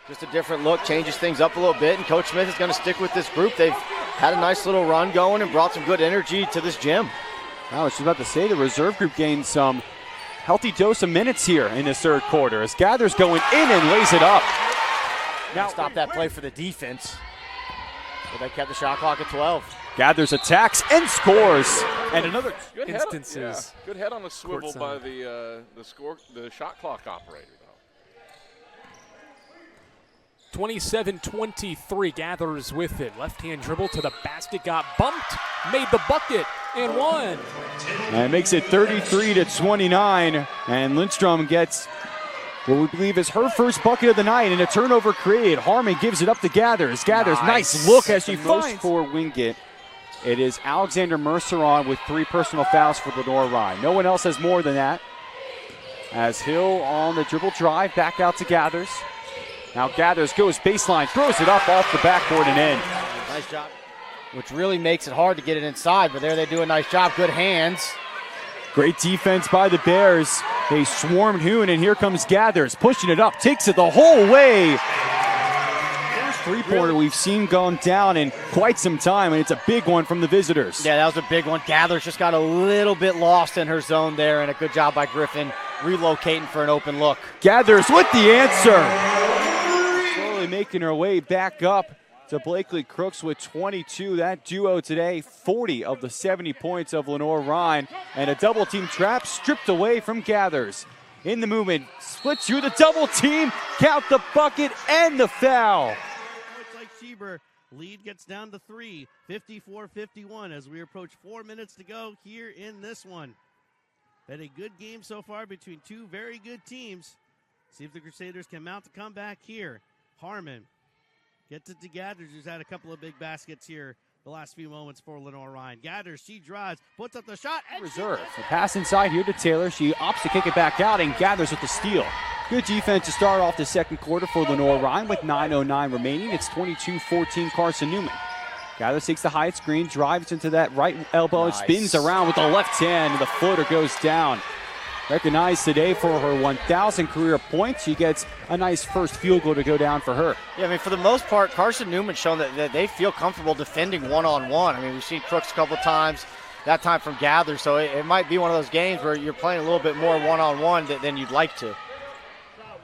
Just a different look, changes things up a little bit, and Coach Smith is going to stick with this group. They've had a nice little run going and brought some good energy to this gym. I was just about to say the reserve group gained some healthy dose of minutes here in this third quarter as Gathers going in and lays it up. Now stop that play for the defense. But they kept the shot clock at 12. Gathers attacks and scores. And another good instances. Yeah. Good head on the swivel by the shot clock operator. 27-23, Gathers with it. Left-hand dribble to the basket, got bumped, made the bucket, and won. And it makes it 33-29, and Lindstrom gets what we believe is her first bucket of the night, and a turnover created. Harmon gives it up to Gathers. Gathers, nice look as she finds for Wingate. It is Alexander Merceron with 3 personal fouls for Lenoir-Rhyne. No one else has more than that. As Hill on the dribble drive, back out to Gathers. Now Gathers goes baseline, throws it up off the backboard and in. Nice job. Which really makes it hard to get it inside, but there they do a nice job. Good hands. Great defense by the Bears. They swarmed Hoon, and here comes Gathers, pushing it up, takes it the whole way. First three-pointer we've seen gone down in quite some time, and it's a big one from the visitors. Yeah, that was a big one. Gathers just got a little bit lost in her zone there, and a good job by Griffin relocating for an open look. Gathers with the answer. Slowly making her way back up to Blakely Crooks with 22. That duo today, 40 of the 70 points of Lenoir-Rhyne, and a double-team trap stripped away from Gathers. In the movement, splits through the double team, count the bucket and the foul. Looks like Schieber. Lead gets down to 3, 54-51 as we approach 4 minutes to go here in this one. Had a good game so far between two very good teams. See if the Crusaders can mount the comeback here. Harmon gets it to Gathers, who's had a couple of big baskets here the last few moments for Lenoir-Rhyne. Gathers, she drives, puts up the shot. And reserve. The pass inside here to Taylor. She opts to kick it back out and Gathers with the steal. Good defense to start off the second quarter for Lenoir-Rhyne with 9:09 remaining. It's 22-14 Carson Newman. Gathers takes the high screen, drives into that right elbow, and spins around with the left hand, and the floater goes down. Recognized today for her 1,000 career points. She gets a nice first field goal to go down for her. Yeah, I mean, for the most part, Carson Newman's shown that they feel comfortable defending one-on-one. I mean, we've seen Crooks a couple of times, that time from Gather, so it might be one of those games where you're playing a little bit more one-on-one than you'd like to.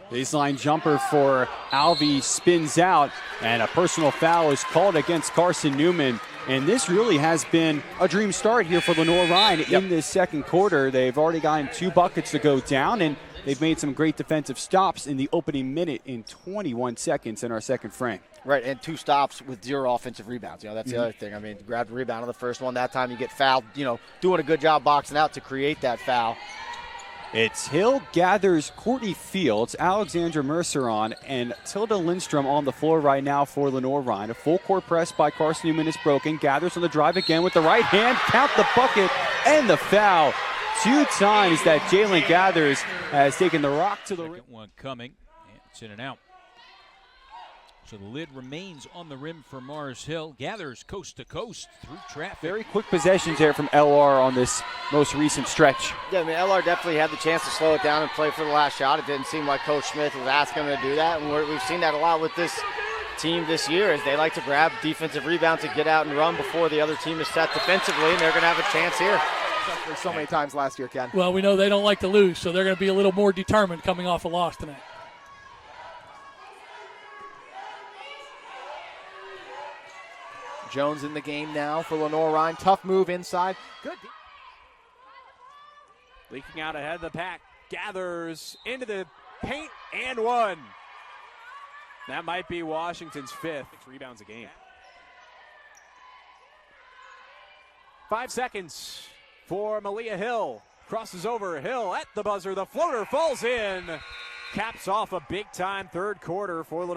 Baseline jumper for Alvey spins out, and a personal foul is called against Carson Newman. And this really has been a dream start here for Lenoir-Rhyne in this second quarter. They've already gotten 2 buckets to go down, and they've made some great defensive stops in the opening minute in 21 seconds in our second frame. Right, and 2 stops with 0 offensive rebounds. You know, that's the other thing. I mean, grab the rebound on the first one. That time you get fouled, you know, doing a good job boxing out to create that foul. It's Hill, Gathers, Courtney Fields, Alexandra Merceron, and Tilda Lindstrom on the floor right now for Lenoir-Rhyne. A full court press by Carson Newman is broken. Gathers on the drive again with the right hand. Count the bucket and the foul. 2 times that Jalen Gathers has taken the rock to the rim. Second one coming. And it's in and out. So the lid remains on the rim for Mars Hill. Gathers coast to coast through traffic. Very quick possessions there from LR on this most recent stretch. Yeah, I mean, LR definitely had the chance to slow it down and play for the last shot. It didn't seem like Coach Smith was asking them to do that, and we've seen that a lot with this team this year, as they like to grab defensive rebounds and get out and run before the other team is set defensively, and they're going to have a chance here. So many times last year, Ken. Well, we know they don't like to lose, so they're going to be a little more determined coming off a loss tonight. Jones in the game now for Lenoir-Rhyne. Tough move inside. Good. Leaking out ahead of the pack. Gathers into the paint and one. That might be Washington's 5th. 6 rebounds a game. 5 seconds for Malia Hill. Crosses over. Hill at the buzzer. The floater falls in. Caps off a big-time third quarter for Lenoir.